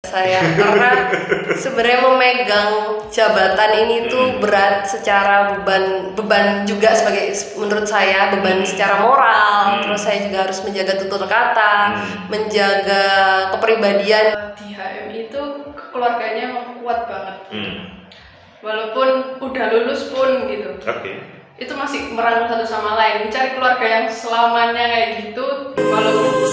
Saya karena sebenarnya memegang jabatan ini tuh berat secara beban juga sebagai menurut saya beban secara moral. Terus saya juga harus menjaga tutur kata, menjaga kepribadian. Di HMI itu keluarganya emang kuat banget. Walaupun udah lulus pun gitu. Itu masih merangkul satu sama lain, mencari keluarga yang selamanya kayak gitu. Walaupun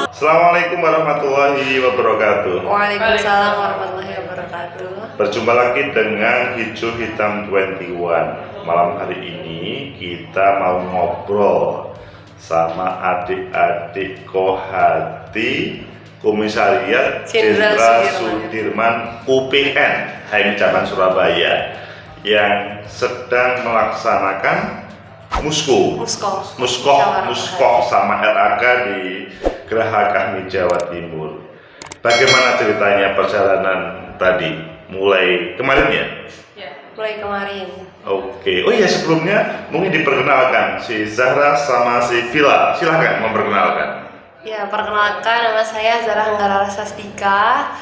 Assalamualaikum warahmatullahi wabarakatuh. Waalaikumsalam warahmatullahi wabarakatuh. Berjumpa lagi dengan Hijau Hitam 21. Malam hari ini kita mau ngobrol sama adik-adik Kohati Komisariat Jenderal Sudirman UPN HMI Cabang Surabaya yang sedang melaksanakan muskoh sama RAK di Geraha Kahmi Jawa Timur. Bagaimana ceritanya perjalanan tadi? Mulai kemarin ya? ya. Mulai kemarin. Oke. Oh iya, sebelumnya mungkin diperkenalkan si Zahra sama si Vila. Silahkan memperkenalkan. Ya, perkenalkan nama saya Zahra Hanggara Sastika.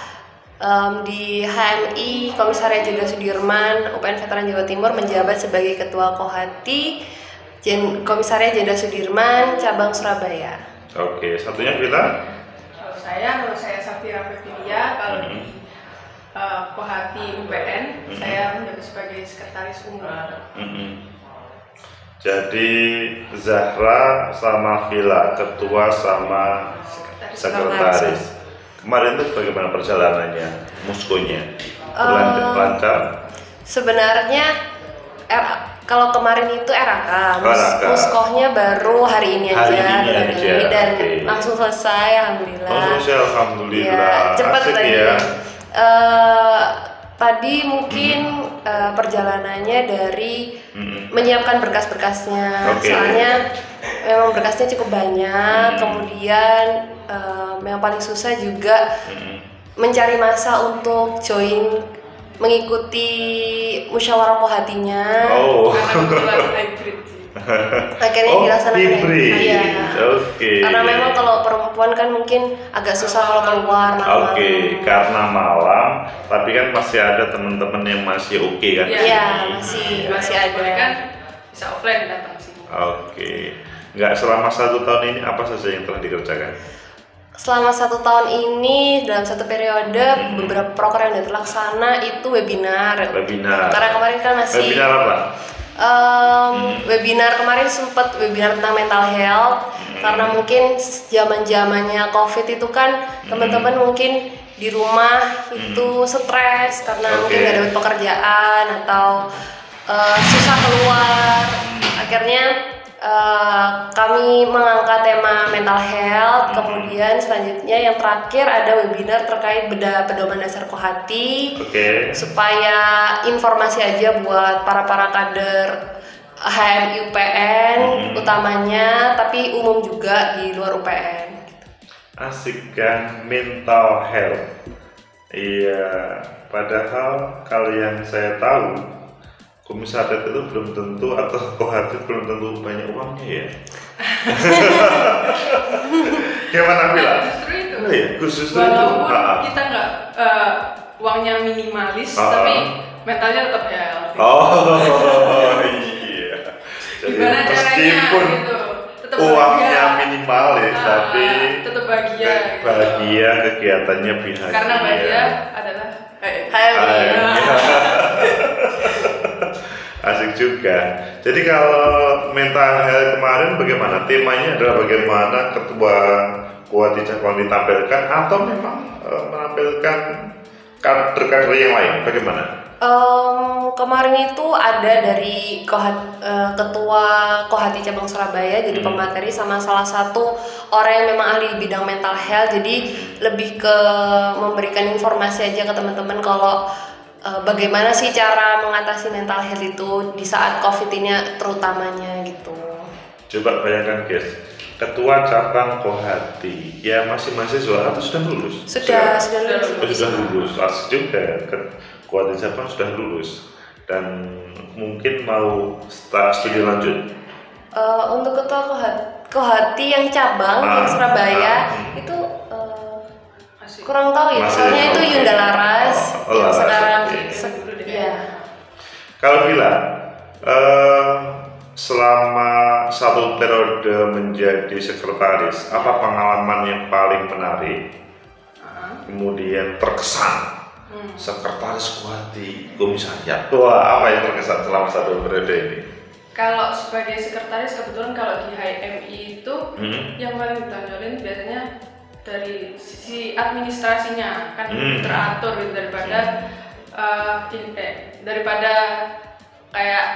Di HMI Komisariat Jenderal Sudirman UPN Veteran Jawa Timur menjabat sebagai Ketua Kohati Komisariat Jenderal Sudirman Cabang Surabaya. Oke, satunya Vila? Kalau nama saya Safira Fefilia. Kalau di Kohati UPN, saya menjabat sebagai Sekretaris Umum. Jadi Zahra sama Vila, ketua sama sekretaris. Kemarin itu bagaimana perjalanannya, muskonya? Lancar? Sebenarnya kalau kemarin itu RAK, muskohnya baru hari ini aja, dan langsung selesai, alhamdulillah. Ya, cepat tadi. Ya. Tadi mungkin perjalanannya dari menyiapkan berkas-berkasnya, soalnya memang berkasnya cukup banyak. Kemudian yang paling susah juga mencari masa untuk join mengikuti musyawarah kohatinya. Akhirnya dilaksanakan hybrid. Karena memang kalau perempuan kan mungkin agak susah kalau keluar malam. Karena malam, tapi kan masih ada teman-teman yang masih kan? Iya, masih ada. Kan bisa offline datang sih. Nggak, selama 1 tahun ini apa saja yang telah dikerjakan? Selama 1 tahun ini dalam satu periode beberapa program yang terlaksana itu webinar. Karena kemarin kan masih webinar apa? Webinar kemarin sempat webinar tentang mental health. Karena mungkin zaman-zamannya COVID itu kan teman-teman mungkin di rumah itu stres karena mungkin nggak dapat pekerjaan atau susah keluar. Akhirnya kami mengangkat tema mental health. Kemudian selanjutnya yang terakhir ada webinar terkait pedoman dasar kohati, supaya informasi aja buat para kader HMI UPN utamanya, tapi umum juga di luar UPN. Asik kan, mental health. Iya, padahal kalau yang saya tahu komisariat itu belum tentu, atau kohati belum tentu banyak uangnya ya. Gimana Vila? Justru itu. Justru itu. Walaupun kita nggak uangnya minimalis, tapi mentalnya tetap healthy. Iya. Jadi gimana caranya gitu? Tetap uangnya minimalis, tapi tetap bahagia. Bahagia, kegiatannya bahagia. Karena bahagia adalah asik juga. Jadi kalau mental health kemarin bagaimana? Temanya adalah bagaimana ketua Kohati Cabang ditampilkan atau memang menampilkan kader-kader yang lain? Bagaimana? Kemarin itu ada dari ketua Kohati Cabang Surabaya jadi pemateri sama salah satu orang yang memang ahli di bidang mental health. Jadi lebih ke memberikan informasi aja ke teman-teman kalau bagaimana sih cara mengatasi mental health itu di saat COVID ini terutamanya gitu. Coba bayangkan guys, ketua cabang Kohati ya masih mahasiswa atau sudah lulus? Sudah lulus. Asik juga, Kohati cabang sudah lulus dan mungkin mau studi lanjut. Untuk ketua Kohati yang cabang yang Surabaya itu Kurang tahu ya, soalnya itu Yunda Laras yang sekarang ya. Kalau Villa, selama satu periode menjadi sekretaris, apa pengalaman yang paling menarik, kemudian terkesan sekretaris Kuwati Komisariat? Wah, apa yang terkesan selama satu periode ini? Kalau sebagai sekretaris, kebetulan kalau di HMI itu yang paling ditonjolin biasanya dari sisi administrasinya kan teratur gitu, daripada kayak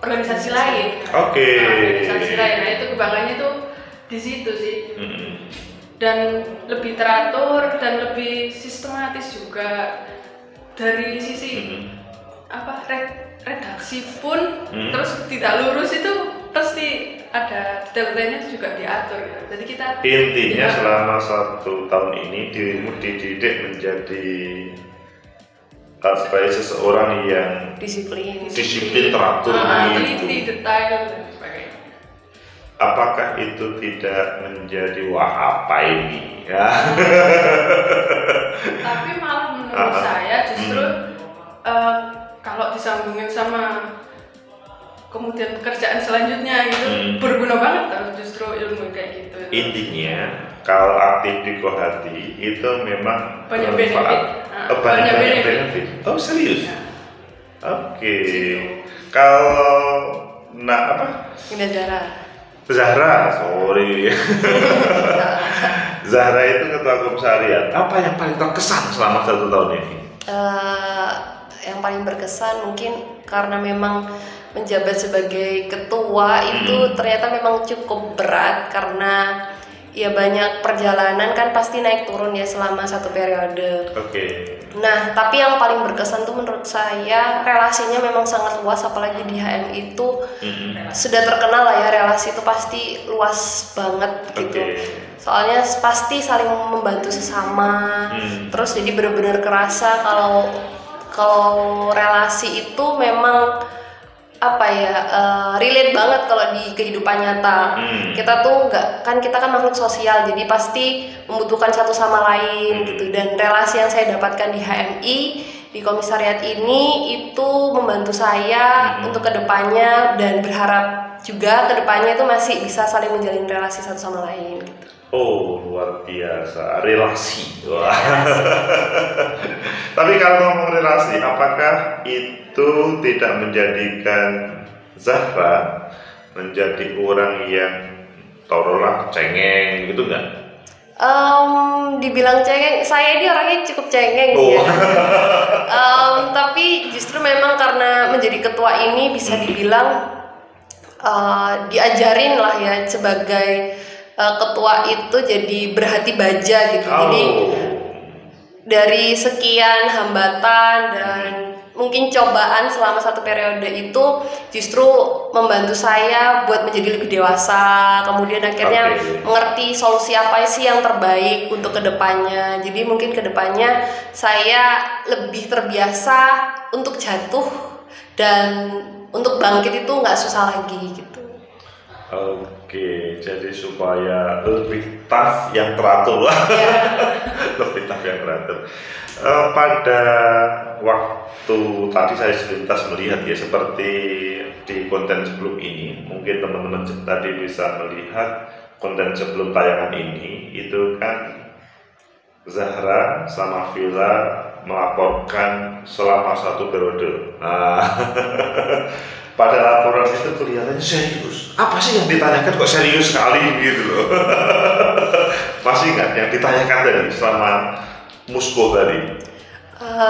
organisasi lain. Organisasi lain, nah itu kebanggaannya tuh di situ sih. Dan lebih teratur dan lebih sistematis juga dari sisi redaksi pun terus tidak lurus itu pasti ada detail-detailnya juga diatur gitu. Jadi kita intinya selama 1 tahun ini dirimu dididik menjadi sebagai seseorang yang disiplin teratur, teliti, detail dan sebagainya. Apakah itu tidak menjadi wah apa ini ya? Tapi malah menurut saya justru kalau disambungin sama kemudian pekerjaan selanjutnya gitu berguna banget justru ilmu kayak gitu. Intinya kalau aktif di Kohati itu memang banyak benefit. Banyak benefit. Oh serius? Ya. Oke. Kalau Zahra, sorry. Zahra itu ketua komisariat. Apa yang paling terkesan selama 1 tahun ini? Yang paling berkesan mungkin karena memang menjabat sebagai ketua itu ternyata memang cukup berat karena ya banyak perjalanan kan pasti naik turun ya selama 1 periode. Nah, tapi yang paling berkesan tuh menurut saya relasinya memang sangat luas, apalagi di HMI itu sudah terkenal lah ya, relasi itu pasti luas banget gitu. Soalnya pasti saling membantu sesama. Terus jadi benar-benar kerasa kalau relasi itu memang relate banget kalau di kehidupan nyata. Kita tuh kita kan makhluk sosial, jadi pasti membutuhkan satu sama lain gitu. Dan relasi yang saya dapatkan di HMI di komisariat ini itu membantu saya untuk kedepannya, dan berharap juga kedepannya itu masih bisa saling menjalin relasi satu sama lain gitu. Oh, luar biasa, relasi. Wah. Tapi kalau ngomong relasi, apakah itu tidak menjadikan Zahra menjadi orang yang taruhlah cengeng gitu nggak? Dibilang cengeng, saya ini orangnya cukup cengeng ya. Tapi justru memang karena menjadi ketua ini bisa dibilang diajarin lah ya sebagai ketua itu jadi berhati baja gitu. Jadi dari sekian hambatan dan mungkin cobaan selama 1 periode itu justru membantu saya buat menjadi lebih dewasa, kemudian akhirnya mengerti solusi apa sih yang terbaik untuk kedepannya. Jadi mungkin kedepannya saya lebih terbiasa untuk jatuh dan untuk bangkit itu nggak susah lagi gitu. Jadi supaya lebih tough yang teratur lah. Lebih tough yang teratur. Pada waktu tadi saya selintas melihat ya, seperti di konten sebelum ini, mungkin teman-teman tadi bisa melihat konten sebelum tayangan ini, itu kan Zahra sama Villa melaporkan selama 1 periode. Pada laporan itu kelihatannya serius. Apa sih yang ditanyakan kok serius sekali gitu loh? Masih ingat yang ditanyakan tadi selama Musko tadi?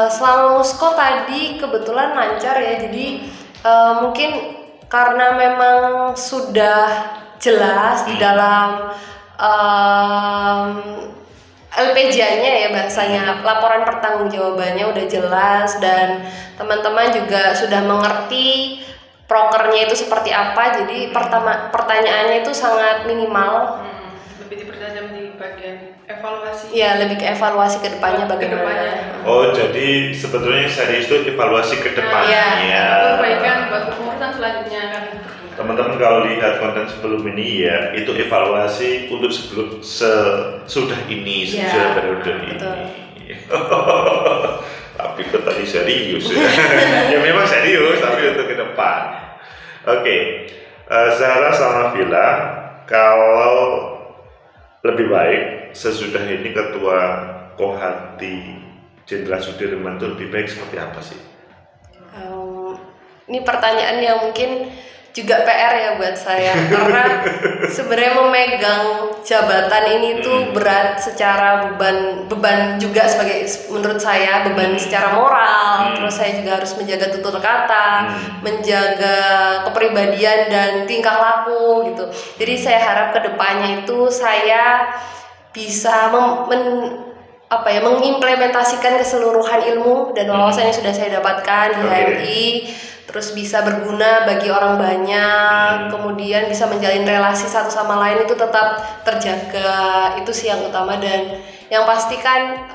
Selama Musko tadi kebetulan lancar ya. Jadi mungkin karena memang sudah jelas di dalam LPJ-nya ya bahasanya, laporan pertanggungjawabannya udah jelas dan teman-teman juga sudah mengerti prokernya itu seperti apa, jadi pertanyaannya itu sangat minimal. Lebih dipertajam di bagian evaluasi. Ya, lebih ke evaluasi ke depannya bagaimana. Oh, jadi sebetulnya serius itu evaluasi ke depannya. Perbaikan buat kepengurusan selanjutnya kan. teman-teman kalau lihat konten sebelum ini ya itu evaluasi untuk sesudah ini, sudah periode ini. Tapi kok tadi serius ya? Ya memang serius, tapi untuk ke depan. Oke, Zahra sama Villa, kalau lebih baik sesudah ini Ketua Kohati Jenderal Sudirman itu lebih baik seperti apa sih? Ini pertanyaan yang mungkin juga PR ya buat saya karena sebenarnya memegang jabatan ini tuh berat secara beban juga sebagai menurut saya beban secara moral, terus saya juga harus menjaga tutur kata, menjaga kepribadian dan tingkah laku gitu. Jadi saya harap kedepannya itu saya bisa mengimplementasikan keseluruhan ilmu dan wawasan yang sudah saya dapatkan di HMI, terus bisa berguna bagi orang banyak, kemudian bisa menjalin relasi satu sama lain itu tetap terjaga, itu sih yang utama. Dan yang pasti kan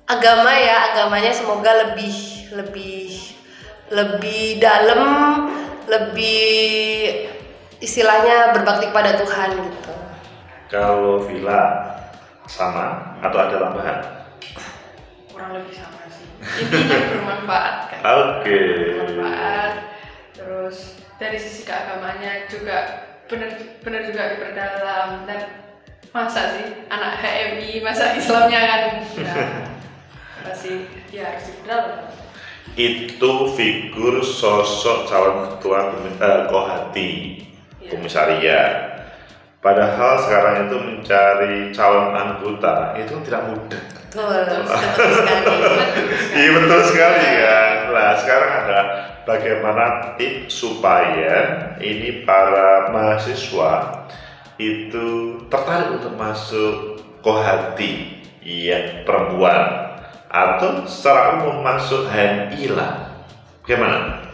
agamanya semoga lebih dalam, lebih istilahnya berbakti kepada Tuhan gitu. Kalau Villa sama atau ada tambahan? Kurang lebih sama sih. Intinya bermanfaat kan. Oke. Bermanfaat. Terus dari sisi keagamannya juga benar juga diperdalam. Dan masa sih anak HMI masa Islamnya kan masih ya harus diperdalam. Itu figur sosok calon ketua Kohati Komisariat. Padahal sekarang itu mencari calon anggota itu tidak mudah. Betul sekali. Iya betul sekali kan. Nah sekarang ada bagaimana tips supaya ini para mahasiswa itu tertarik untuk masuk Kohati yang perempuan atau secara umum masuk HMI lah. Bagaimana?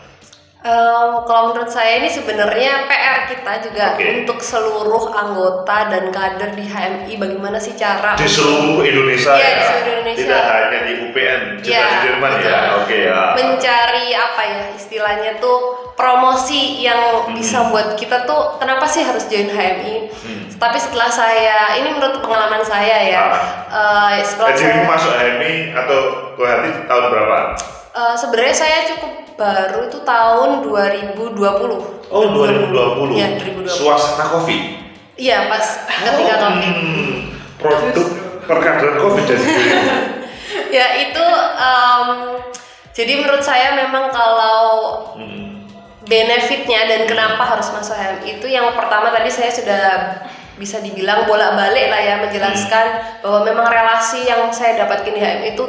Kalau menurut saya ini sebenarnya PR kita juga untuk seluruh anggota dan kader di HMI, bagaimana sih cara di seluruh Indonesia di seluruh Indonesia. Tidak hanya di UPN Sudirman ya. Mencari istilahnya tuh promosi yang bisa buat kita tuh kenapa sih harus join HMI. Tapi setelah saya, ini menurut pengalaman saya ya, setelah saya masuk HMI atau Kohati tahun berapa? Sebenarnya saya cukup baru itu tahun 2020. Oh 2020. Ya 2020. Suasana COVID. Iya pas ketika COVID. Produk perkaderan COVID jadi. Ya itu jadi menurut saya memang kalau benefitnya dan kenapa harus masuk HMI itu yang pertama tadi saya sudah bisa dibilang bolak-balik lah ya menjelaskan bahwa memang relasi yang saya dapatkan di HMI itu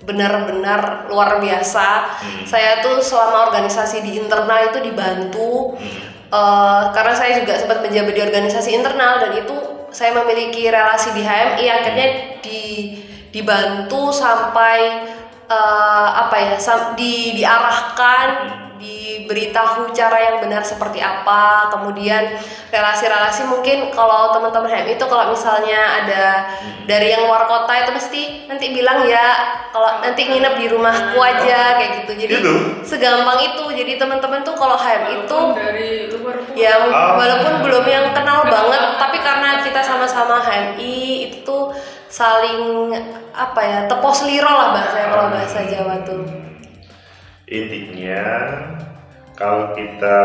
benar-benar luar biasa. Saya tuh selama organisasi di internal itu dibantu karena saya juga sempat menjabat di organisasi internal dan itu saya memiliki relasi di HMI akhirnya dibantu sampai diarahkan, diberitahu cara yang benar seperti apa, kemudian relasi-relasi mungkin kalau teman-teman HMI itu kalau misalnya ada dari yang luar kota itu mesti nanti bilang ya kalau nanti nginep di rumahku aja kayak gitu. Jadi segampang itu. Jadi teman-teman tuh kalau HMI itu dari luar ya walaupun belum yang kenal banget, tapi karena kita sama-sama HMI itu tuh saling tepos liro lah kalau bahasa Jawa tuh. Intinya kalau kita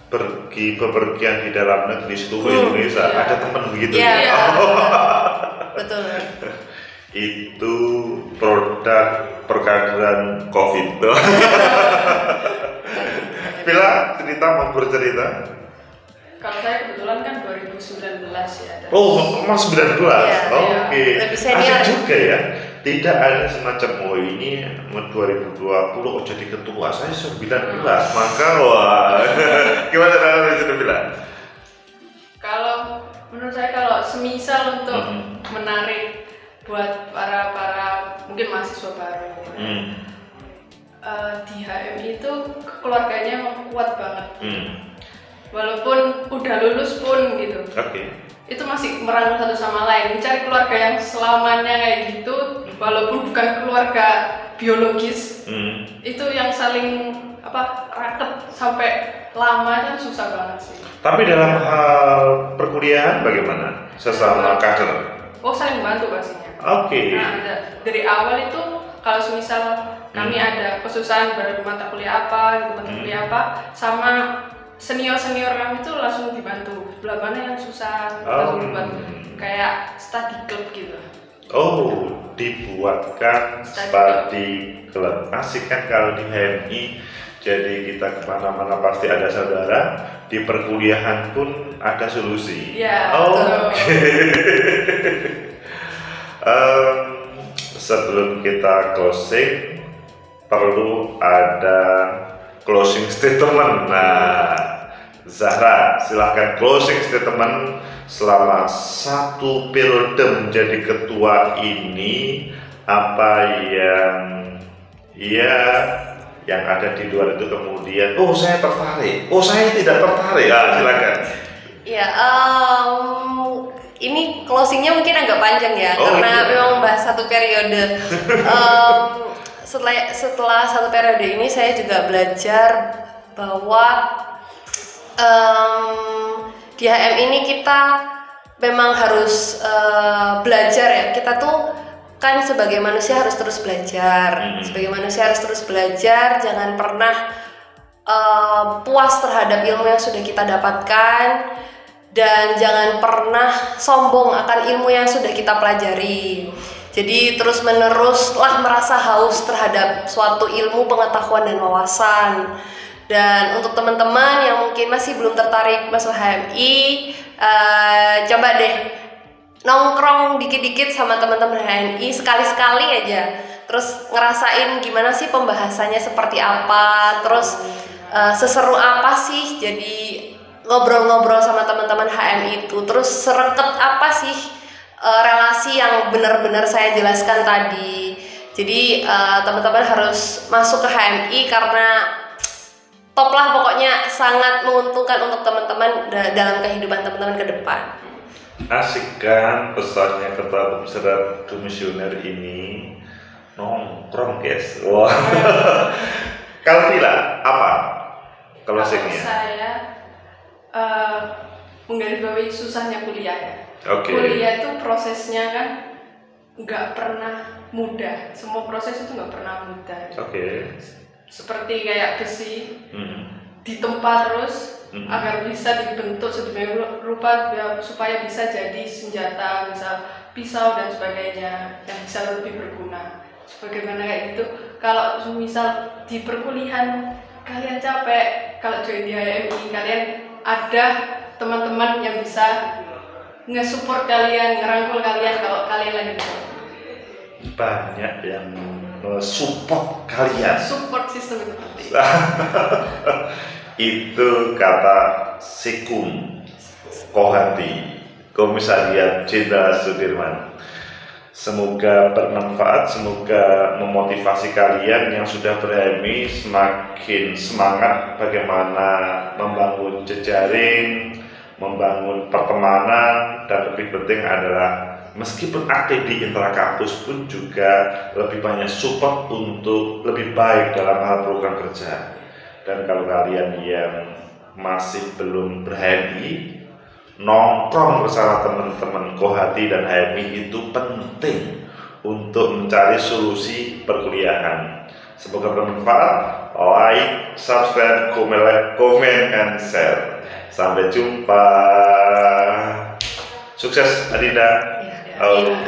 pergi bepergian di dalam negeri seluruh Indonesia ada teman begitu Betul. Itu produk perkaderan COVID tuh. Villa mau bercerita? Kalau saya kebetulan kan 2019 ya. Mas 19. Oke. Asik juga ya. Tidak ada semacam ini 2020 jadi ketua. Saya 19. Maka gimana cara itu bilang? Kalau menurut saya kalau semisal untuk menarik buat para mungkin mahasiswa baru. Di HMI itu keluarganya emang kuat banget. Walaupun udah lulus pun gitu. itu masih merangkul satu sama lain, mencari keluarga yang selamanya kayak gitu, walaupun bukan keluarga biologis, itu yang saling raket sampai lama kan susah banget sih. Tapi dalam hal perkuliahan bagaimana sesama kader? Oh, saling bantu pastinya. Oke. Nah, dari awal itu kalau misal kami ada kesusahan mata kuliah apa, sama senior kami itu langsung dibantu. Belah mana yang susah langsung dibantu. Kayak study club gitu. Oh, dibuatkan study club. Asik kan kalau di HMI. Jadi kita kemana-mana pasti ada saudara. Di perkuliahan pun ada solusi. Ya. Oke. Sebelum kita closing, perlu ada closing statement. Nah, Zahra, silahkan closing statement selama 1 periode menjadi ketua ini, apa yang ada di luar itu kemudian, oh saya tertarik, oh saya tidak tertarik, silakan. Ya, ini closingnya mungkin agak panjang ya, karena memang bahas 1 periode. Setelah 1 periode ini saya juga belajar bahwa di HM ini kita memang harus belajar ya. Kita tuh kan sebagai manusia harus terus belajar. Jangan pernah puas terhadap ilmu yang sudah kita dapatkan, dan jangan pernah sombong akan ilmu yang sudah kita pelajari. Jadi terus meneruslah merasa haus terhadap suatu ilmu, pengetahuan dan wawasan. Dan untuk teman-teman yang mungkin masih belum tertarik masuk HMI, coba deh nongkrong dikit-dikit sama teman-teman HMI sekali-sekali aja. Terus ngerasain gimana sih pembahasannya seperti apa, terus seseru apa sih jadi ngobrol-ngobrol sama teman-teman HMI itu, terus sereket apa sih relasi yang benar-benar saya jelaskan tadi. Jadi teman-teman harus masuk ke HMI karena top lah, pokoknya sangat menguntungkan untuk teman-teman dalam kehidupan teman-teman ke depan. Asik kan pesannya ketua komisioner ini, nongkrong guys. Wah. Kalau Vila, apa closingnya? Saya menggarisbawahi susahnya kuliah ya. Kuliah itu prosesnya kan nggak pernah mudah. Semua proses itu nggak pernah mudah. Seperti kayak besi ditempa terus agar bisa dibentuk sedemikian rupa supaya bisa jadi senjata, misal pisau dan sebagainya yang bisa lebih berguna. Sebagaimana kayak gitu. Kalau misal di perkuliahan kalian capek, kalau join di HMI kalian ada teman-teman yang bisa nge-support kalian, ngerangkul kalian kalau kalian lagi banyak yang support kalian. Support system itu penting. Itu kata Sekun Kohati, Komisariat Jenderal Sudirman. Semoga bermanfaat, semoga memotivasi kalian yang sudah berHMI semakin semangat bagaimana membangun jejaring, membangun pertemanan, dan lebih penting adalah meskipun aktif di intrakampus pun juga lebih banyak support untuk lebih baik dalam hal program kerja. Dan kalau kalian yang masih belum berHMI, nongkrong bersama teman-teman Kohati dan HMI itu penting untuk mencari solusi perkuliahan. Semoga bermanfaat. Like, subscribe, komen, and share. Sampai jumpa. Sukses Adinda.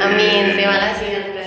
Amin. Terima kasih.